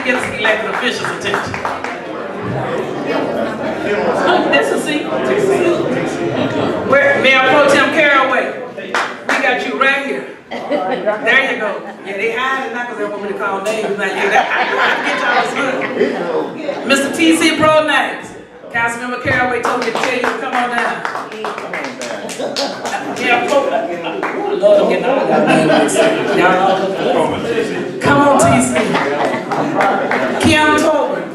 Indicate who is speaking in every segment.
Speaker 1: to get us elected officials' attention. This is see. Where Mayor Pro Tem Caraway. We got you right here. There you go. Yeah, they hide it now because they want me to call names. Like, yeah, I get y'all this good. Mr. TC Pro Names. Councilman Caraway told me to tell you to come on down. Yeah, Lord, I'm getting all that. Y'all come on, TC. Keon Tolbert.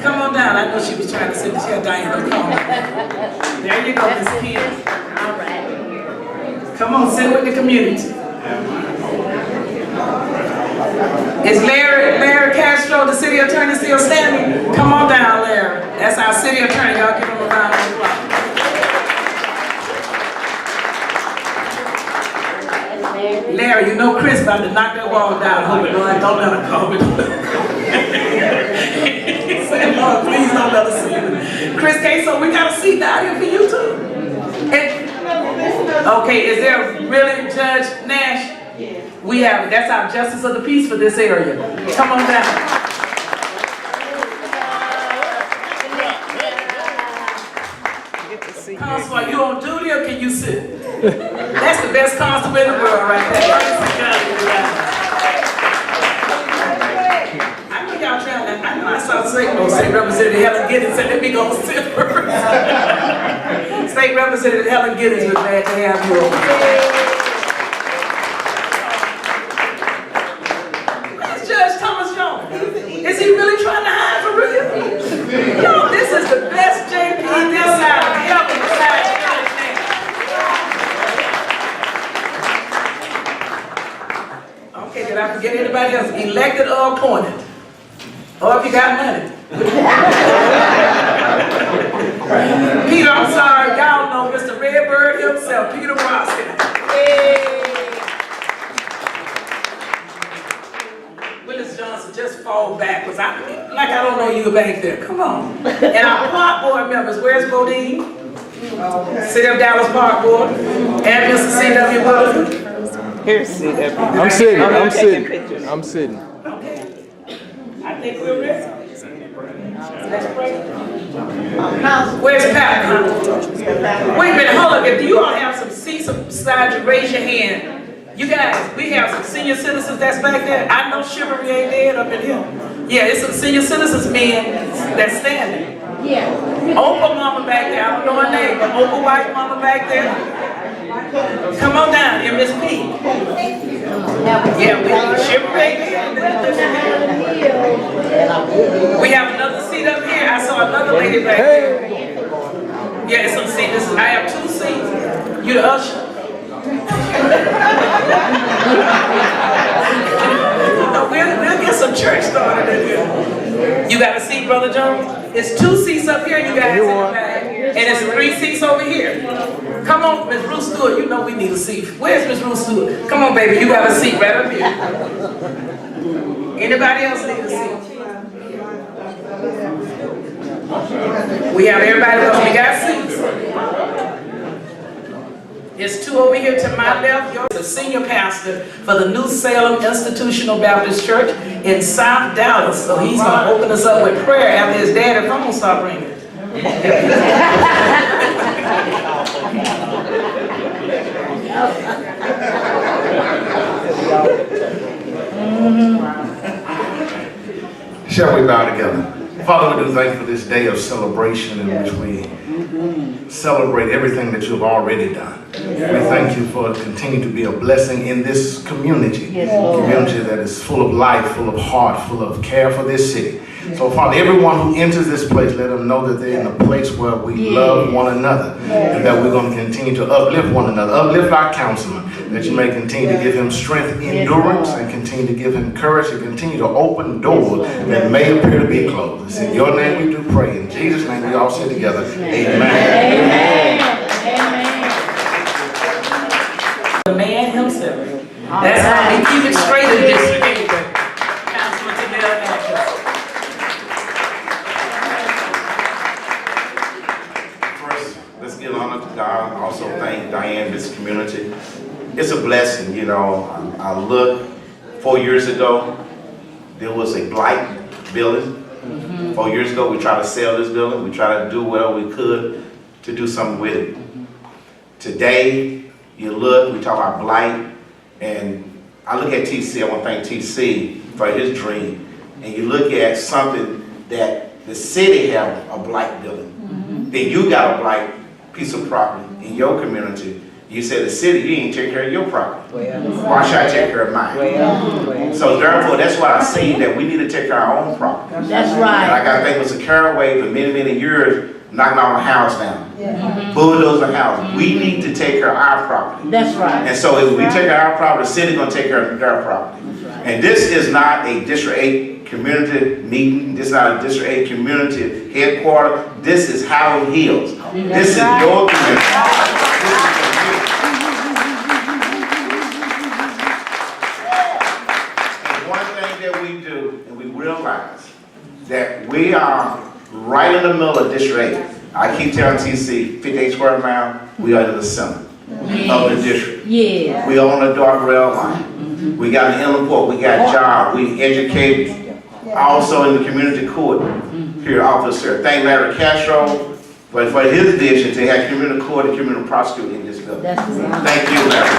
Speaker 1: Come on down. I know she was trying to sit here, Diana. Come on. There you go, Miss Kim. All right. Come on, sit with the community. Is Larry Castro, the city attorney, still standing? Come on down, Larry. That's our city attorney. Y'all give him a round of applause. Larry, you know Chris about to knock that wall down. Hope it don't let her call me. He said, Lord, please don't let us see you. Chris K, so we got a seat down here for you too. Okay, is there really Judge Nash? We have, that's our justice of the peace for this area. Come on down. Constable, are you on duty or can you sit? That's the best constable in the world right there. I know y'all trying to, I know I saw State Representative Helen Giddens said, let me go sit first. State Representative Helen Giddens, we're glad to have you over. Is he really trying to hide for real? Yo, this is the best JP this side of heaven besides Judge. Okay, did I forget anybody else? Elected or appointed? Or if you got money. Peter, I'm sorry, y'all know Mr. Redbird himself, Peter Roskin. Just fall backwards. Like I don't know you back there. Come on. And our park board members, where's Bodine? City of Dallas Park Board. And Mr. C.W. Wilson. Here's C.W.
Speaker 2: I'm sitting.
Speaker 1: Okay. I think we're ready. Let's pray. Where's Pat? Wait a minute, hold up. If you all have some seats beside you, raise your hand. You guys, we have some senior citizens that's back there. I know chivalry ain't dead up in here. Yeah, it's some senior citizens men that's standing. Yeah. Opal mama back there, I don't know her name, but Opal white mama back there. Come on down here, Miss P. Yeah, we chivalry ain't dead. We have another seat up here. I saw another lady back there. Yeah, it's some seats. I have 2 seats. You the usher. We'll get some church started in here. You got a seat, Brother Jones? It's 2 seats up here, you guys in the back. And it's 3 seats over here. Come on, Miss Ruth Stewart, you know we need a seat. Where's Miss Ruth Stewart? Come on, baby, you got a seat right up here. Anybody else need a seat? We have everybody else, we got seats. There's 2 over here to my left. You're the senior pastor for the New Salem Institutional Baptist Church in South Dallas. So he's going to open us up with prayer after his daddy phone start ringing.
Speaker 3: Shall we bow together? Father, we do thank you for this day of celebration in which we celebrate everything that you've already done. We thank you for continuing to be a blessing in this community, community that is full of life, full of heart, full of care for this city. So Father, everyone who enters this place, let them know that they're in a place where we love one another and that we're going to continue to uplift one another, uplift our councilman, that you may continue to give him strength, endurance, and continue to give him courage and continue to open doors that may appear to be closed. It's in your name we do pray. In Jesus' name we all say together, amen.
Speaker 1: Amen. The man himself. That's how we keep it straight in this district. Councilman Atkins.
Speaker 4: First, let's give honor to God. Also thank Diane, this community. It's a blessing, you know. I look 4 years ago, there was a blight building. 4 years ago, we tried to sell this building. We tried to do whatever we could to do something with it. Today, you look, we talk about blight, and I look at TC, I want to thank TC for his dream. And you look at something that the city have a blight building. Then you got a blight piece of property in your community. You said the city, you ain't take care of your property. Why should I take care of mine? So therefore, that's why I say that we need to take care of our own property.
Speaker 5: That's right.
Speaker 4: And I got to think it was a caraway for many, many years, knocking our house down. Bulldozer house. We need to take care of our property.
Speaker 5: That's right.
Speaker 4: And so if we take care of our property, the city's going to take care of their property. And this is not a District 8 community meeting. This is not a District 8 community headquarters. This is Howard Hills. This is your community. And one thing that we do, and we realize that we are right in the middle of District 8. I keep telling TC, 58 square mile, we are in the center of the district.
Speaker 5: Yeah.
Speaker 4: We are on the dark rail line. We got an inland port, we got jobs, we educate, also in the community court here, officer. Thank Larry Castro for his vision to have community court and community prosecutor in this building.
Speaker 5: That's right.
Speaker 4: Thank you, Larry.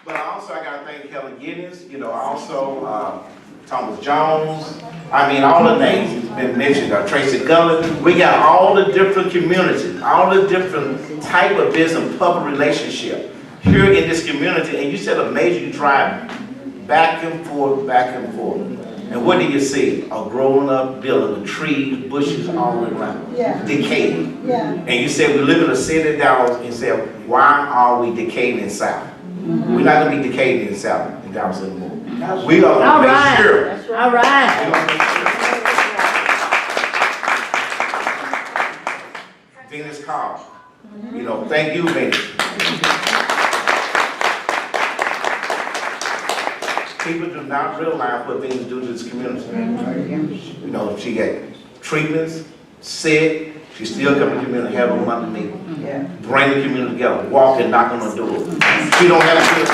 Speaker 4: But also I gotta thank Helen Giddens, you know, also Thomas Jones. I mean, all the names has been mentioned, Tracy Gullen. We got all the different communities, all the different type of business, public relationship here in this community. And you said a major drive back and forth, back and forth. And what do you see? A grown up building with trees, bushes all the way around, decaying. And you said we live in a city of Dallas, and said, why are we decaying in South? We're not gonna be decaying in South in Dallas anymore. We are gonna make sure.
Speaker 5: All right.
Speaker 4: Venus Carl. You know, thank you, Venus. People do not realize what Venus do to this community. You know, she got treatments, sick, she still come to the community, have a month to meet. Bring the community together, walk and knock on the door. She don't have to do it.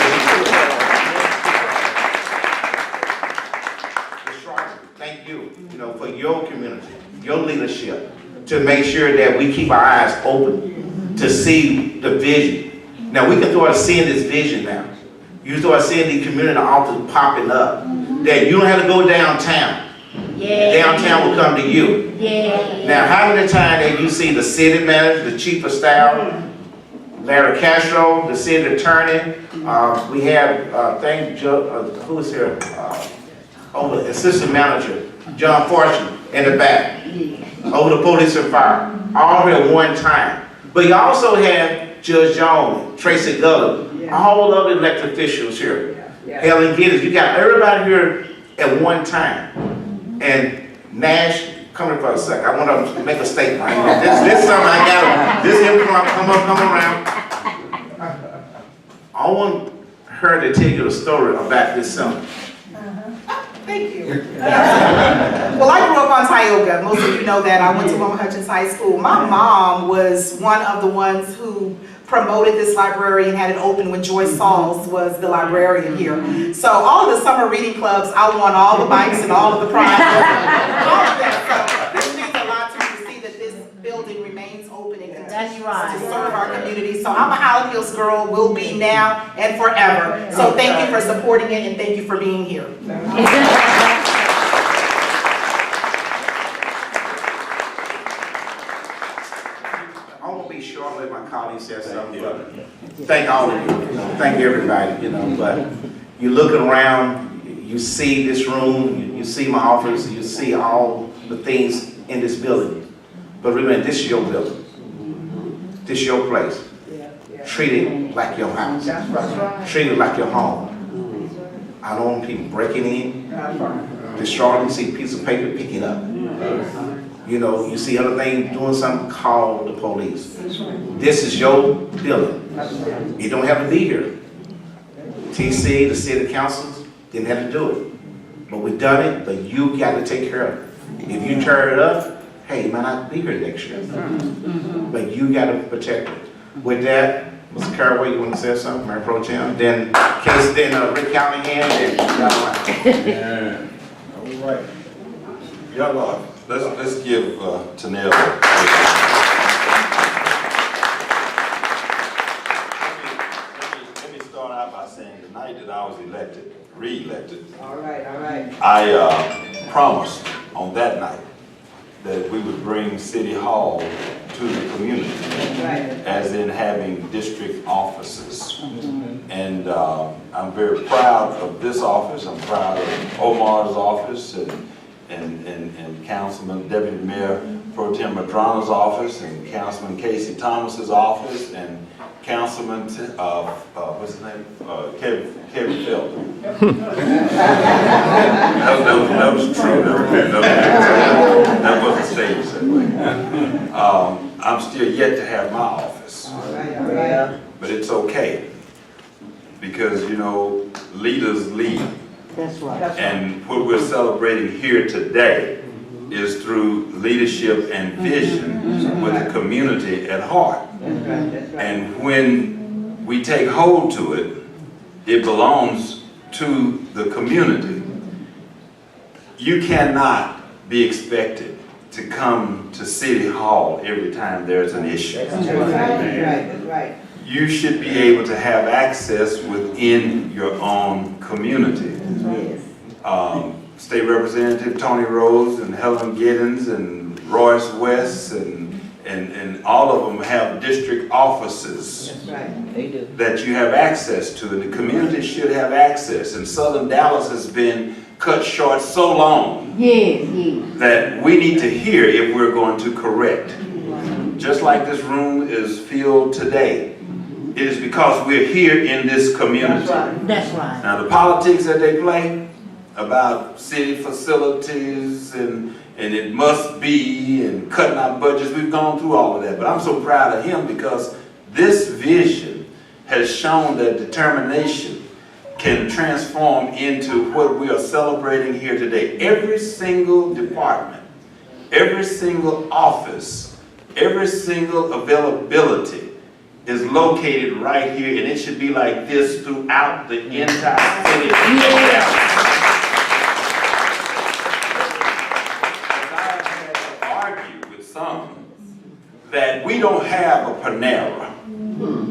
Speaker 4: Thank you, you know, for your community, your leadership, to make sure that we keep our eyes open to see the vision. Now we can start seeing this vision now. You start seeing the community offices popping up. That you don't have to go downtown. Downtown will come to you. Now how many times have you seen the city manager, the chief of staff, Larry Castro, the city attorney, we have, who is here? Over the assistant manager, John Fortune, in the back. Over the police and fire, all here at one time. But you also have Judge Jones, Tracy Gullen, all of the elected officials here. Helen Giddens, you got everybody here at one time. And Nash, come here for a sec. I want to make a statement. This something I got. This here come around. I want her to tell you the story about this summer.
Speaker 6: Thank you. Well, I grew up on Tioga. Most of you know that. I went to Wilma Hutchins High School. My mom was one of the ones who promoted this library and had it open when Joyce Sauls was the librarian here. So all of the summer reading clubs, I won all the bikes and all of the prizes. All of that. So this means a lot to me to see that this building remains open and continues to serve our community. So I'm a Howard Hills girl, will be now and forever. So thank you for supporting it and thank you for being here.
Speaker 4: I won't be short, let my colleagues say something, but thank all of you, thank everybody, but you look around, you see this room, you see my office, you see all the things in this building. But remember, this is your building. This is your place. Treat it like your house. Treat it like your home. I don't want people breaking in, destroying, you see a piece of paper, picking up. You know, you see other things doing something, call the police. This is your building. You don't have to be here. TC, the city councils, didn't have to do it. But we've done it, but you got to take care of it. If you tear it up, hey, you might not be here next year. But you got to protect it. With that, Mr. Caraway, you want to say something, Mayor Pro Tem? Then Case, then Rick Callahan, and
Speaker 5: All right. Y'all, let's give Tanel. Let me start out by saying the night that I was elected, re-elected.
Speaker 1: All right, all right.
Speaker 5: I promised on that night that we would bring City Hall to the community, as in having district offices. And I'm very proud of this office. I'm proud of Omar's office and Councilman Deputy Mayor Pro Tem Madrano's office and Councilman Casey Thomas's office and Councilman, what's his name? Kevin Felton. that was true. That wasn't staged that way. I'm still yet to have my office. But it's okay. Because, you know, leaders lead.
Speaker 1: That's right.
Speaker 5: And what we're celebrating here today is through leadership and vision with the community at heart. And when we take hold to it, it belongs to the community. You cannot be expected to come to City Hall every time there's an issue.
Speaker 1: That's right.
Speaker 5: You should be able to have access within your own community.
Speaker 1: Yes.
Speaker 5: State Representative Tony Rose and Helen Giddens and Royce West and all of them have district offices.
Speaker 1: That's right. They do.
Speaker 5: That you have access to, and the community should have access. And Southern Dallas has been cut short so long that we need to hear if we're going to correct. Just like this room is filled today, it is because we're here in this community.
Speaker 1: That's right.
Speaker 5: Now the politics that they play about city facilities and it must be and cutting our budgets, we've gone through all of that. But I'm so proud of him because this vision has shown that determination can transform into what we are celebrating here today. Every single department, every single office, every single availability is located right here, and it should be like this throughout the entire city. I've had to argue with some that we don't have a Panera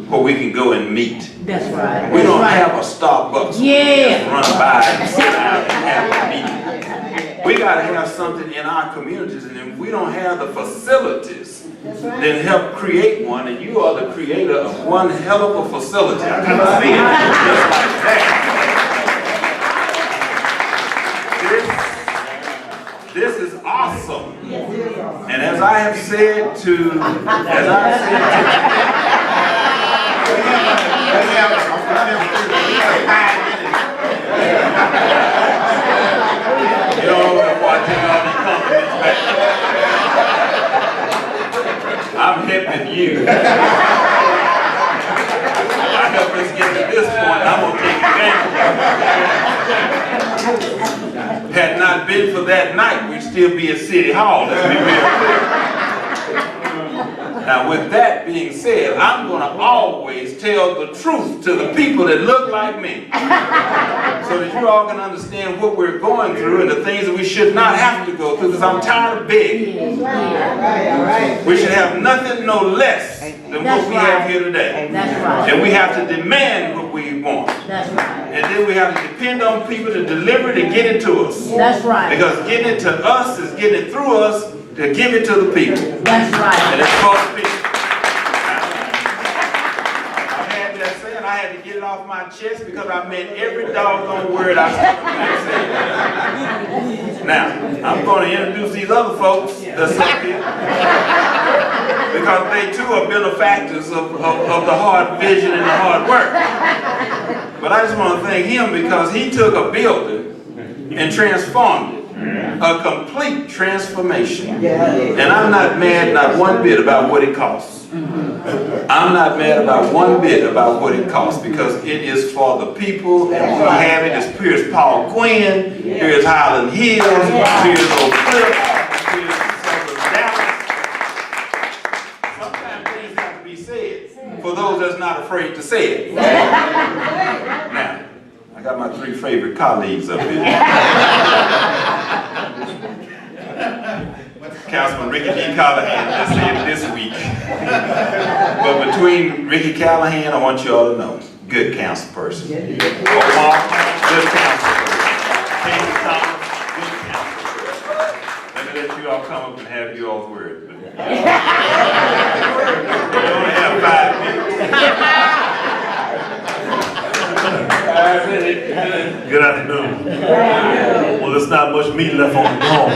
Speaker 5: where we can go and meet.
Speaker 1: That's right.
Speaker 5: We don't have a Starbucks where we can run by and sit down and have a meeting. We got to have something in our communities, and if we don't have the facilities, then help create one, and you are the creator of one hell of a facility. I never seen it just like that. This is awesome. And as I have said to, you know, before I take all these compliments back, I'm helping you. I help us get to this point, I'm going to take advantage of it. Had not been for that night, we'd still be at City Hall. Let's be real clear. Now, with that being said, I'm going to always tell the truth to the people that look like me, so that you all can understand what we're going through and the things that we should not have to go through, because I'm tired of begging. We should have nothing no less than what we have here today. And we have to demand what we want. And then we have to depend on people to deliver to get it to us.
Speaker 1: That's right.
Speaker 5: Because getting it to us is getting it through us to give it to the people.
Speaker 1: That's right.
Speaker 5: And it's supposed to be. I had that saying, I had to get it off my chest because I meant every doggone word I said. Now, I'm going to introduce these other folks that's up here, because they too are benefactors of the hard vision and the hard work. But I just want to thank him because he took a building and transformed it. A complete transformation. And I'm not mad not one bit about what it costs. I'm not mad about one bit about what it costs, because it is for the people, and we have it. It's Pierce Paul Quinn, here's Highland Hills, here's Oak Cliff, here's Southern Dallas. Sometimes things have to be said for those that's not afraid to say it. Now, I got my 3 favorite colleagues up here. Councilman Ricky D. Callahan just said this week. But between Ricky Callahan, I want you all to know, good council person. Omar, good council person. King Thomas, good council person. Let me let you all come up and have your all's word. We only have 5 minutes.
Speaker 7: Good afternoon. Well, there's not much meat left on the bone.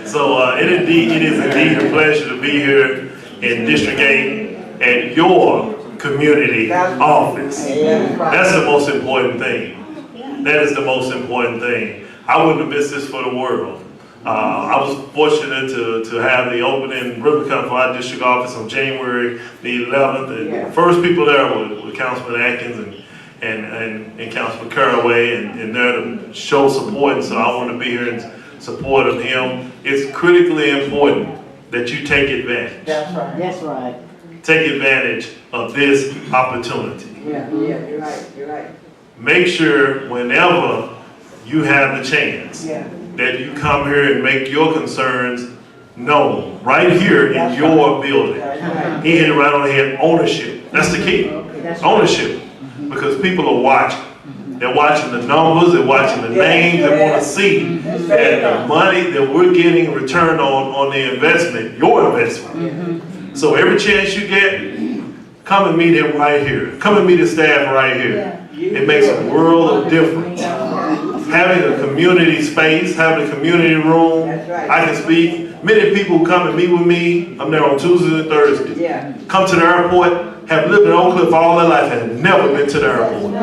Speaker 7: So it is indeed a pleasure to be here in District 8 at your community office. That's the most important thing. That is the most important thing. I wouldn't have missed this for the world. I was fortunate to have the opening ribbon cut for our district office on January the 11th. And the first people there were Councilman Atkins and Councilman Caraway, and they're to show support. And so I want to be here in support of him. It's critically important that you take advantage.
Speaker 8: That's right. That's right.
Speaker 7: Take advantage of this opportunity.
Speaker 8: Yeah, you're right, you're right.
Speaker 7: Make sure whenever you have the chance that you come here and make your concerns known right here in your building. He hit it right on the head. Ownership. That's the key. Ownership. Because people are watching. They're watching the numbers, they're watching the names, they want to see that the money that we're getting in return on the investment, your investment. So every chance you get, come and meet him right here. Come and meet his staff right here. It makes a world of difference. Having a community space, having a community room, I can speak. Many people who come and meet with me, I'm there on Tuesdays and Thursdays. Come to the airport, have lived in Oak Cliff all their life, have never been to the airport.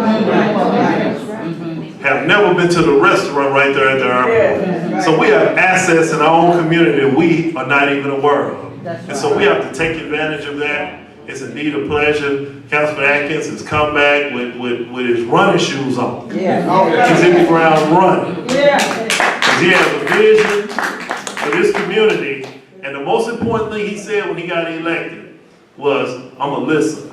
Speaker 7: Have never been to the restaurant right there at the airport. So we have assets in our own community that we are not even aware of. And so we have to take advantage of that. It's indeed a pleasure. Councilman Atkins has come back with his running shoes on. He's in the ground running. Because he has a vision for this community. And the most important thing he said when he got elected was, I'm going to listen.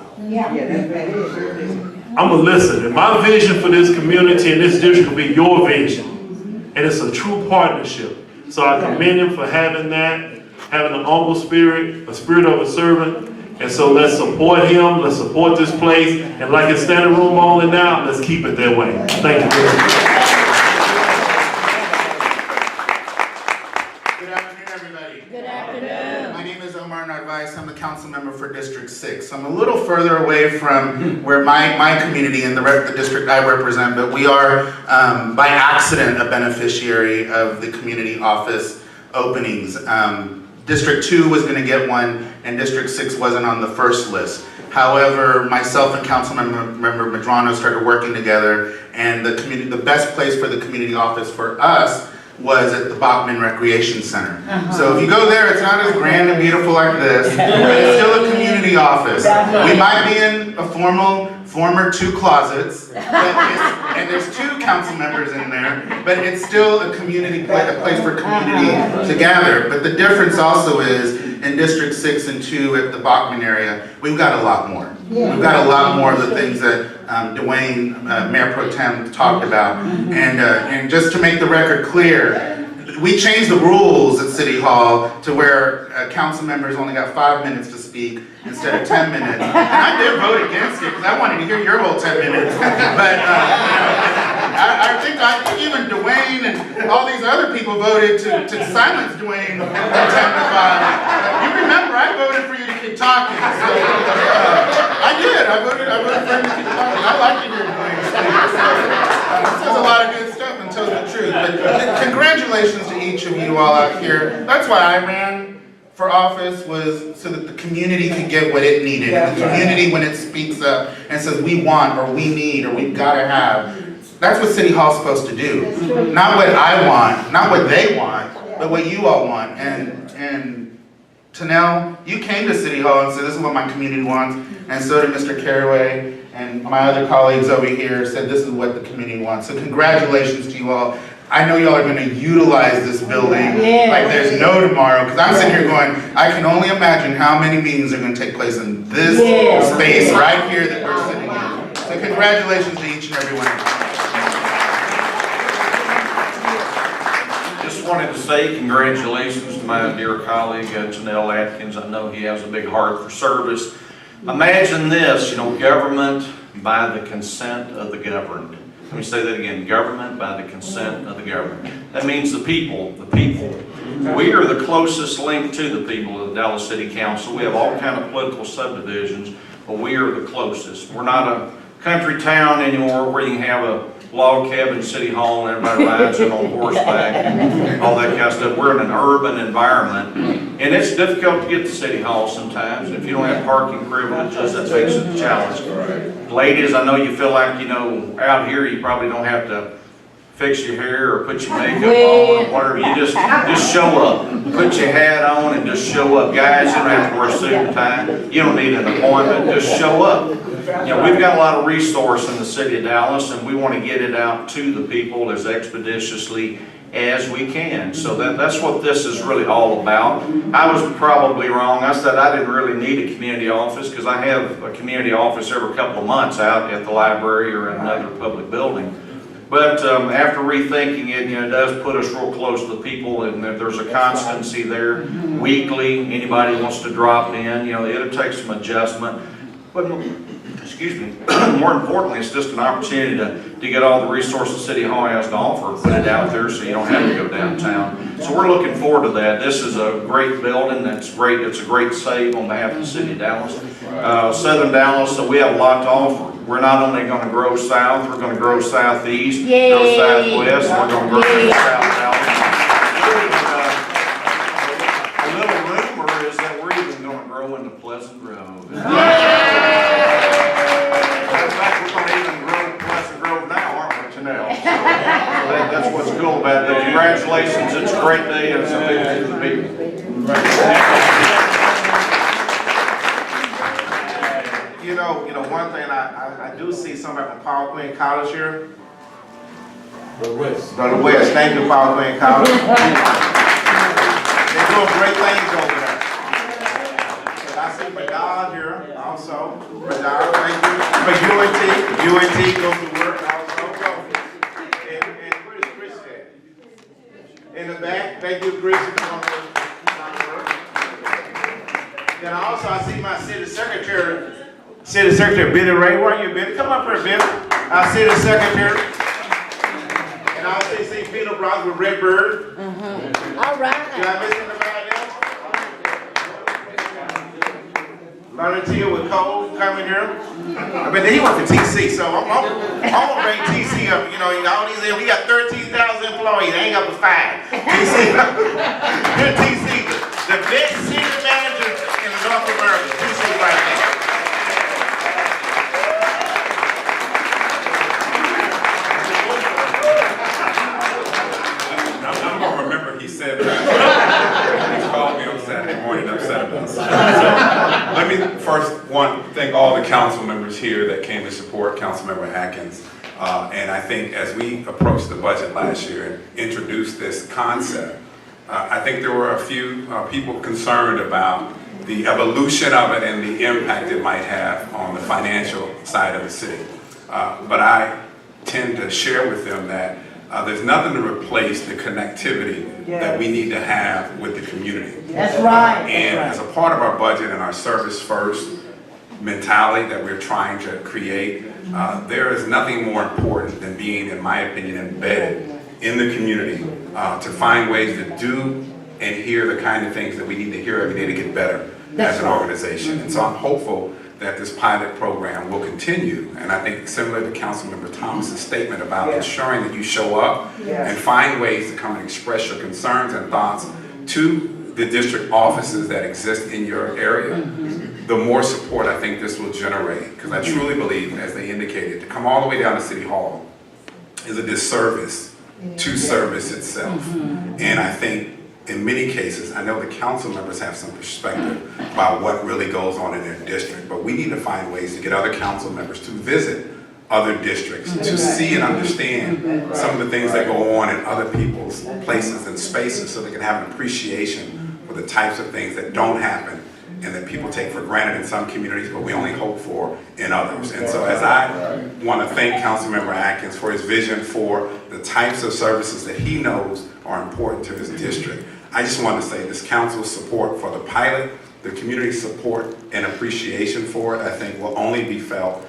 Speaker 7: I'm going to listen. And my vision for this community and this district will be your vision. And it's a true partnership. So I commend him for having that, having an humble spirit, a spirit of a servant. And so let's support him, let's support this place, and like it's standing room only now, let's keep it that way. Thank you very much.
Speaker 9: Good afternoon, everybody. Good afternoon. My name is Omar Narvaez. I'm a council member for District 6. I'm a little further away from where my community and the district I represent, but we are, by accident, a beneficiary of the community office openings. District 2 was going to get one, and District 6 wasn't on the first list. However, myself and Councilmember Medrano started working together, and the best place for the community office for us was at the Bachman Recreation Center. So if you go there, it's not as grand and beautiful like this, but it's still a community office. We might be in a former 2 closets, and there's 2 council members in there, but it's still a community place, a place for community to gather. But the difference also is in District 6 and 2 at the Bachman area, we've got a lot more. We've got a lot more of the things that Dwayne, Mayor Pro Tem, talked about. And just to make the record clear, we changed the rules at City Hall to where council members only got 5 minutes to speak instead of 10 minutes. And I did vote against it because I wanted to hear your whole 10 minutes. But I think even Dwayne and all these other people voted to silence Dwayne from 10 to 5. You remember I voted for you to keep talking. So, I did. I voted for him to keep talking. I like to hear Dwayne speak. He says a lot of good stuff and tells the truth. But congratulations to each of you all out here. That's why I ran for office, was so that the community could get what it needed. And the community, when it speaks up and says we want or we need or we've got to have, that's what City Hall's supposed to do. Not what I want, not what they want, but what you all want. And Tanel, you came to City Hall and said this is what my community wants, and so did Mr. Caraway, and my other colleagues over here said this is what the community wants. So congratulations to you all. I know y'all are gonna utilize this building like there's no tomorrow, because I'm sitting here going, I can only imagine how many meetings are gonna take place in this space right here that we're sitting in. So congratulations to each and every one of you.
Speaker 10: Just wanted to say congratulations to my dear colleague, Councilman Atkins. I know he has a big heart for service. Imagine this, you know, government by the consent of the governed. Let me say that again, government by the consent of the governed. That means the people, We are the closest link to the people of the Dallas City Council. We have all kind of political subdivisions, but we are the closest. We're not a country town anymore where you can have a log cabin city hall and everybody rides in on horseback and all that kind of stuff. We're in an urban environment, and it's difficult to get to city hall sometimes. If you don't have parking privileges, that makes it a challenge. Ladies, I know you feel like, you know, out here you probably don't have to fix your hair or put your makeup on or whatever. You just show up. Put your hat on and just show up. Guys, you don't have to wear a suit and tie. You don't need an appointment. Just show up. You know, we've got a lot of resource in the city of Dallas, and we want to get it out to the people as expeditiously as we can. So that's what this is really all about. I was probably wrong. I said I didn't really need a community office because I have a community office every couple of months out at the library or in another public building. But after rethinking it, you know, it does put us real close to the people, and there's a constancy there. Weekly, anybody wants to drop in, you know, it'll take some adjustment. But, excuse me, more importantly, it's just an opportunity to get all the resources City Hall has to offer, put it out there so you don't have to go downtown. So we're looking forward to that. This is a great building. That's great. It's a great save on behalf of the city of Dallas. Southern Dallas, so we have a lot to offer. We're not only going to grow south, we're going to grow southeast, grow southwest, and we're going to grow south Dallas. A little rumor is that we're even going to grow into Pleasant Grove. In fact, we're going to even grow Pleasant Grove now, aren't we, Janelle? So that's what's cool about it. Congratulations, it's a great day, and it's a big day for the people.
Speaker 4: You know, one thing I do see somebody from Paul Quinn College here. Brother West, thank you, Paul Quinn College. They're doing great things over there. And I see Madad here also. Madad, thank you. For UNT goes to work also. And where's Chris at? In the back, thank you, Chris. Then also I see my city secretary. City Secretary Billy Ray, where are you, Billy? Come up here, Billy. Our City Secretary. And I also see Peter Brock with Redbird.
Speaker 8: All right.
Speaker 4: Did I miss anybody else? Volunteer with Cole coming here. I mean, he went to TC, so I'm gonna bring TC up. You know, all these, we got 13,000 employees. They ain't up to 5. TC, the best senior manager in North America. TC right now.
Speaker 11: He said that. He called me on Saturday morning upset about something. So let me first thank all the council members here that came to support Councilmember Atkins. And I think as we approached the budget last year and introduced this concept, I think there were a few people concerned about the evolution of it and the impact it might have on the financial side of the city. But I tend to share with them that there's nothing to replace the connectivity that we need to have with the community.
Speaker 8: That's right.
Speaker 11: And as a part of our budget and our service first mentality that we're trying to create, there is nothing more important than being, in my opinion, embedded in the community to find ways to do and hear the kind of things that we need to hear every day to get better as an organization. And so I'm hopeful that this pilot program will continue, and I think similar to Councilmember Thomas's statement about ensuring that you show up and find ways to come and express your concerns and thoughts to the district offices that exist in your area, the more support I think this will generate. Because I truly believe, as they indicated, to come all the way down to City Hall is a disservice to service itself. And I think in many cases, I know the council members have some perspective about what really goes on in their district, but we need to find ways to get other council members to visit other districts, to see and understand some of the things that go on in other people's places and spaces, so they can have an appreciation for the types of things that don't happen and that people take for granted in some communities, but we only hope for in others. And so as I want to thank Councilmember Atkins for his vision for the types of services that he knows are important to his district, I just want to say this council's support for the pilot, the community support and appreciation for it, I think will only be felt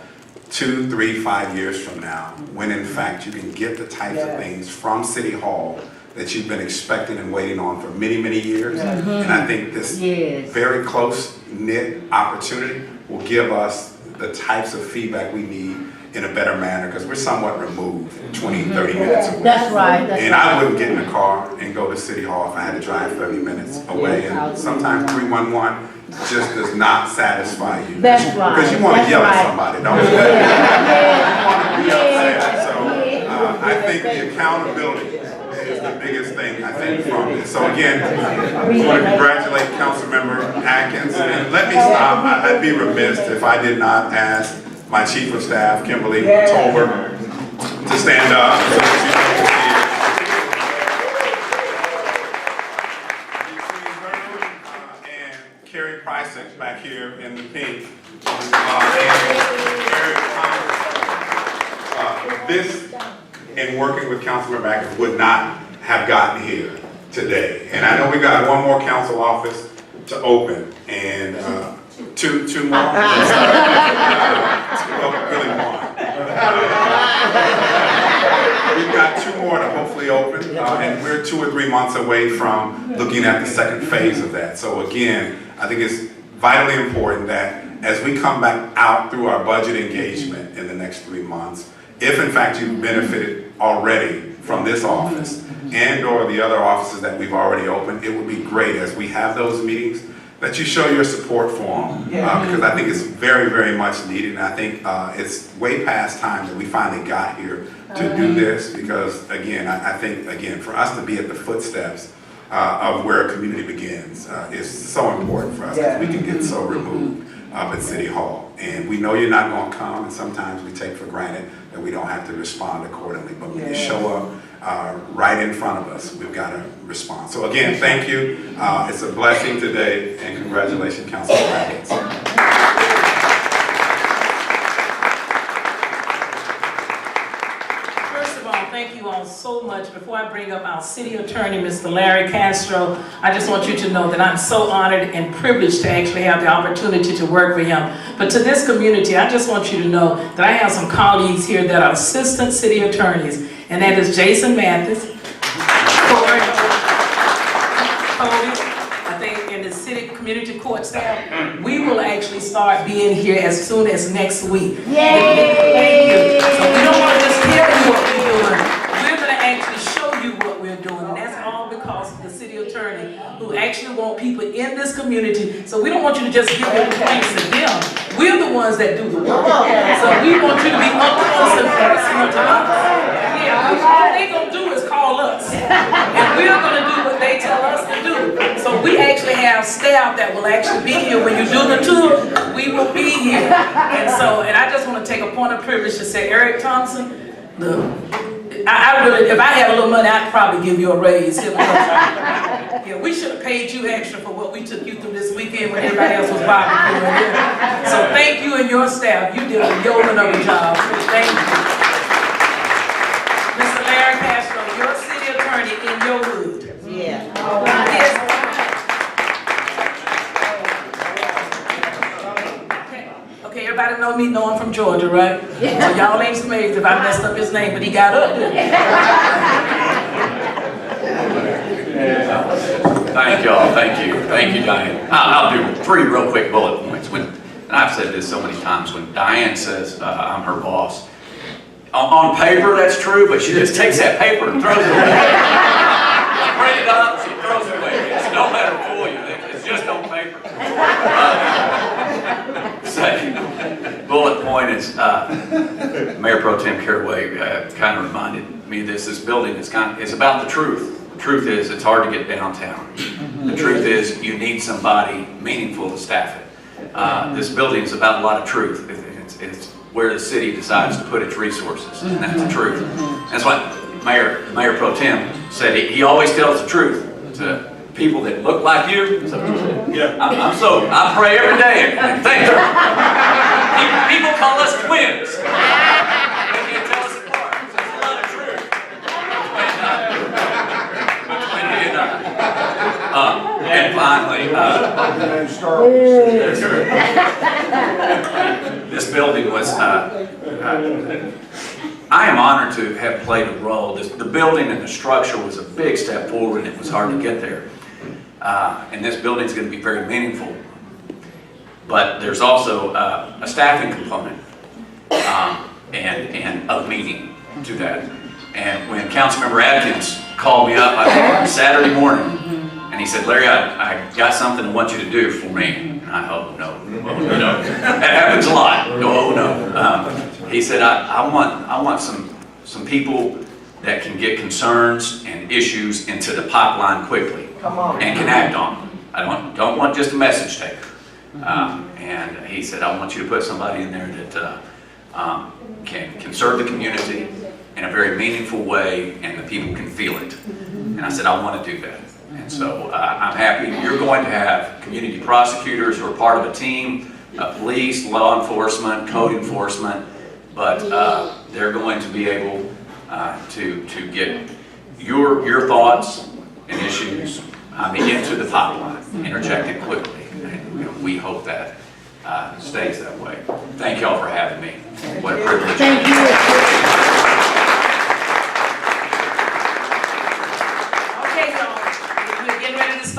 Speaker 11: 2, 3, 5 years from now, when in fact you can get the types of things from City Hall that you've been expecting and waiting on for many, many years. And I think this very close-knit opportunity will give us the types of feedback we need in a better manner, because we're somewhat removed, 20, 30 minutes away.
Speaker 8: That's right.
Speaker 11: And I wouldn't get in a car and go to City Hall if I had to drive 30 minutes away. And sometimes 311 just does not satisfy you.
Speaker 8: That's right.
Speaker 11: Because you want to yell at somebody, don't you? You want to be upset. So I think the accountability is the biggest thing, I think, from this. So again, I want to congratulate Councilmember Atkins. And let me stop. I'd be remiss if I did not ask my Chief of Staff, Kimberly Tolbert, to stand up. And Carrie Priceck back here in the pink. This, in working with Councilmember Atkins, would not have gotten here today. And I know we got one more council office to open, and two more. Really one. We've got 2 more to hopefully open, and we're 2 or 3 months away from looking at the second phase of that. So again, I think it's vitally important that as we come back out through our budget engagement in the next 3 months, if in fact you've benefited already from this office and or the other offices that we've already opened, it would be great as we have those meetings that you show your support for them, because I think it's very, very much needed. And I think it's way past time that we finally got here to do this, because again, I think, again, for us to be at the footsteps of where a community begins is so important for us, because we can get so removed up at City Hall. And we know you're not going to come, and sometimes we take for granted that we don't have to respond accordingly. But when you show up right in front of us, we've got to respond. So again, thank you. It's a blessing today, and congratulations, Councilman Atkins.
Speaker 1: First of all, thank you all so much. Before I bring up our city attorney, Mr. Larry Castro, I just want you to know that I'm so honored and privileged to actually have the opportunity to work for him. But to this community, I just want you to know that I have some colleagues here that are assistant city attorneys, and that is Jason Mathis, Corey, Cody, I think in the city community court staff. We will actually start being here as soon as next week. Thank you. So we don't want to just tell you what we're doing. We're going to actually show you what we're doing, and that's all because of the city attorney, who actually want people in this community. So we don't want you to just give your complaints to them. We're the ones that do the work. So we want you to be up close and personal to us. All they're going to do is call us. And we're going to do what they tell us to do. So we actually have staff that will actually be here. When you do the tour, we will be here. And I just want to take a point of privilege to say, Eric Thompson, look, I really, if I had a little money, I'd probably give you a raise. Yeah, we should have paid you extra for what we took you through this weekend when everybody else was barbecuing. So thank you and your staff. You did a yeoman of a job. Thank you. Mr. Larry Castro, your city attorney in your hood. Okay, everybody know me, know I'm from Georgia, right? So y'all ain't amazed if I messed up his name, but he got up.
Speaker 12: Thank y'all, thank you, Diane. I'll do 3 real quick bullet points. And I've said this so many times, when Diane says I'm her boss, on paper that's true, but she just takes that paper and throws it away. I bring it up, she throws it away. It's no matter for you, it's just on paper. Second bullet point is Mayor Pro Tem Caraway kind of reminded me of this. This building is about the truth. The truth is, it's hard to get downtown. The truth is, you need somebody meaningful to staff it. This building is about a lot of truth. where the city decides to put its resources, and that's the truth. That's what Mayor Pro Tem said. He always tells the truth to people that look like you. So, yeah, I pray every day. And thank you. People call us twins. They can't tell us apart. There's a lot of truth between me and I. And finally, this building was. I am honored to have played a role. The building and the structure was a big step forward, and it was hard to get there. And this building is going to be very meaningful. But there's also a staffing component and of meaning to that. And when Councilmember Atkins called me up Saturday morning, and he said, "Larry, I got something I want you to do for me." And I, "Oh no, well, you know, that happens a lot." "Oh no." He said, I want some people that can get concerns and issues into the pipeline quickly and can act on them. I don't want just a message taker." And he said, "I want you to put somebody in there that can serve the community in a very meaningful way, and the people can feel it." And I said, "I want to do that." And so I'm happy. You're going to have community prosecutors who are part of a team, police, law enforcement, code enforcement, but they're going to be able to get your thoughts and issues into the pipeline, interjected quickly. And we hope that stays that way. Thank y'all for having me. What a privilege.
Speaker 8: Thank you.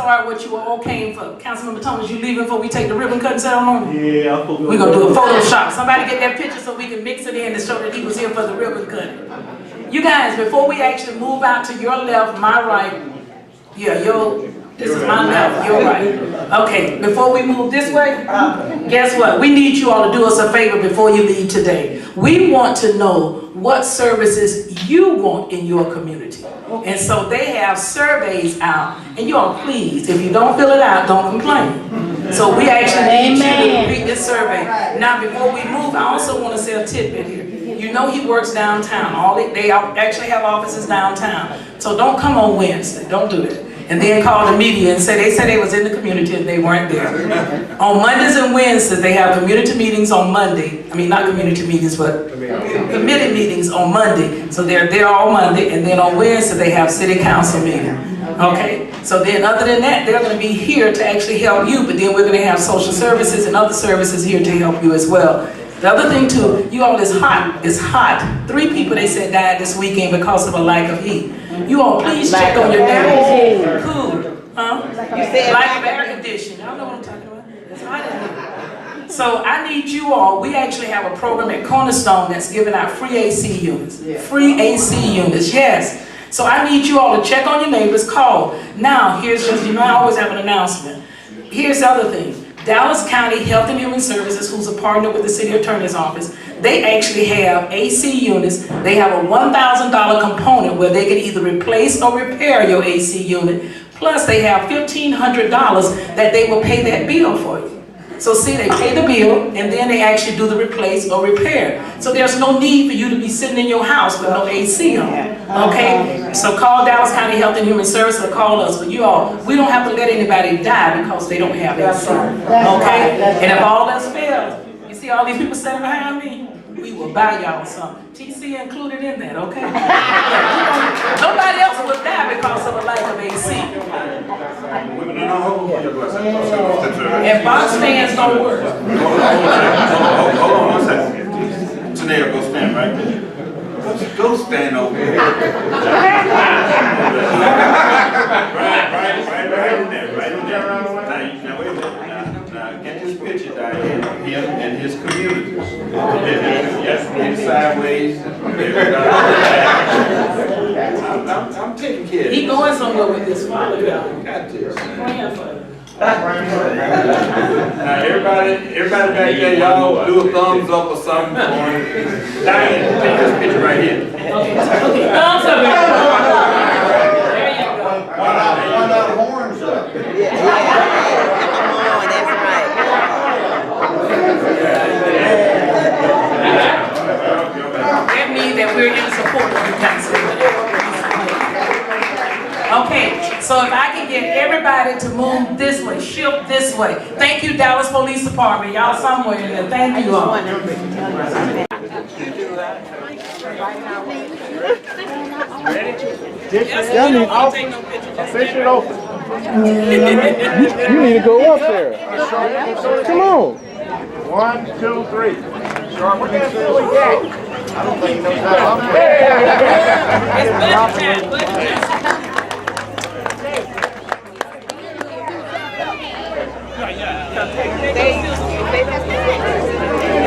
Speaker 1: What you all came for. Councilmember Thomas, you leaving before we take the ribbon cutting ceremony?
Speaker 7: Yeah,
Speaker 1: we're going to do a Photoshop. Somebody get that picture so we can mix it in to show that he was here for the ribbon cutting. You guys, before we actually move out to your left, my right, yeah, this is my left, your right. Okay, before we move this way, guess what? We need you all to do us a favor before you leave today. We want to know what services you want in your community. And so they have surveys out, and you all please, if you don't fill it out, don't complain. So we actually need you to read this survey. Now before we move, I also want to say a tidbit here. You know he works downtown. They actually have offices downtown. So don't come on Wednesday, don't do that. And then call the media and say they was in the community and they weren't there. On Mondays and Wednesdays, they have community meetings on Monday. I mean, not community meetings, but committee meetings on Monday. So they're there all Monday, and then on Wednesday, they have city council meeting. Okay? So then other than that, they're going to be here to actually help you, but then we're going to have social services and other services here to help you as well. The other thing too, you all is hot. It's hot. 3 people they said died this weekend because of a lack of heat. You all please check on your neighbors. Cool. Huh? Lack of air conditioning. Y'all know what I'm talking about. It's hot in here. So I need you all, we actually have a program at Cornerstone that's giving out free AC units. Free AC units, yes. So I need you all to check on your neighbors, call. Now, here's just, you know I always have an announcement. Here's the other thing. Dallas County Health and Human Services, who's a partner with the City Attorney's Office, they actually have AC units. They have a $1,000 component where they can either replace or repair your AC unit. Plus, they have $1,500 that they will pay that bill for you. So see, they pay the bill, and then they actually do the replace or repair. So there's no need for you to be sitting in your house with no AC on, okay? So call Dallas County Health and Human Services or call us. But you all, we don't have to let anybody die because they don't have AC, okay? And if all else fails, you see all these people standing behind me? We will buy y'all some. TC included in that, okay? Nobody else will die because of a lack of AC. And box fans don't work.
Speaker 5: Hold on 1 second. Janelle, go stand right there. Go stand over there. Right in there. Now wait a minute. Now get this picture, Diane, of him and his community. Yes, his sideways. I'm taking care of
Speaker 1: He going somewhere with this father.
Speaker 5: Got this. Now everybody back there, y'all do a thumbs up or something. Diane, take this picture right here.
Speaker 1: Okay, thumbs up. There you go.
Speaker 8: One of the horns up.
Speaker 1: That's right. that we're in support of you, Councilman. Okay, so if I can get everybody to move this way, shift this way. Thank you, Dallas Police Department. Y'all somewhere in there. Thank you all.
Speaker 2: Y'all need
Speaker 1: Official open.
Speaker 2: You need to go up there. Come on.
Speaker 7: 1, 2, 3.
Speaker 8: I don't think he knows how to operate.
Speaker 1: It's budget time, budget time.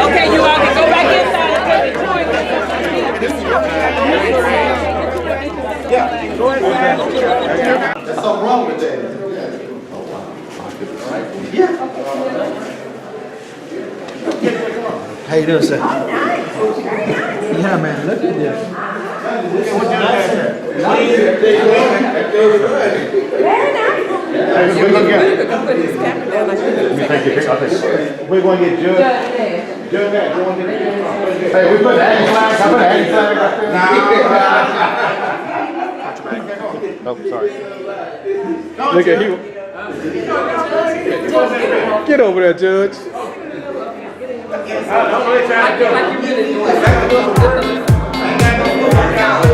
Speaker 1: Okay, you all can go back inside and take the tour.
Speaker 8: Yeah, go ahead. There's something wrong with that. Yeah.
Speaker 13: How you doing, sir? Yeah, man, look at this.
Speaker 8: We're going to get Judge. Judge, hey, we put the Aggie flag. I put the Aggie flag right there.
Speaker 2: Oh, sorry. Look at you. Get over there, Judge.
Speaker 8: I'm really trying to do it.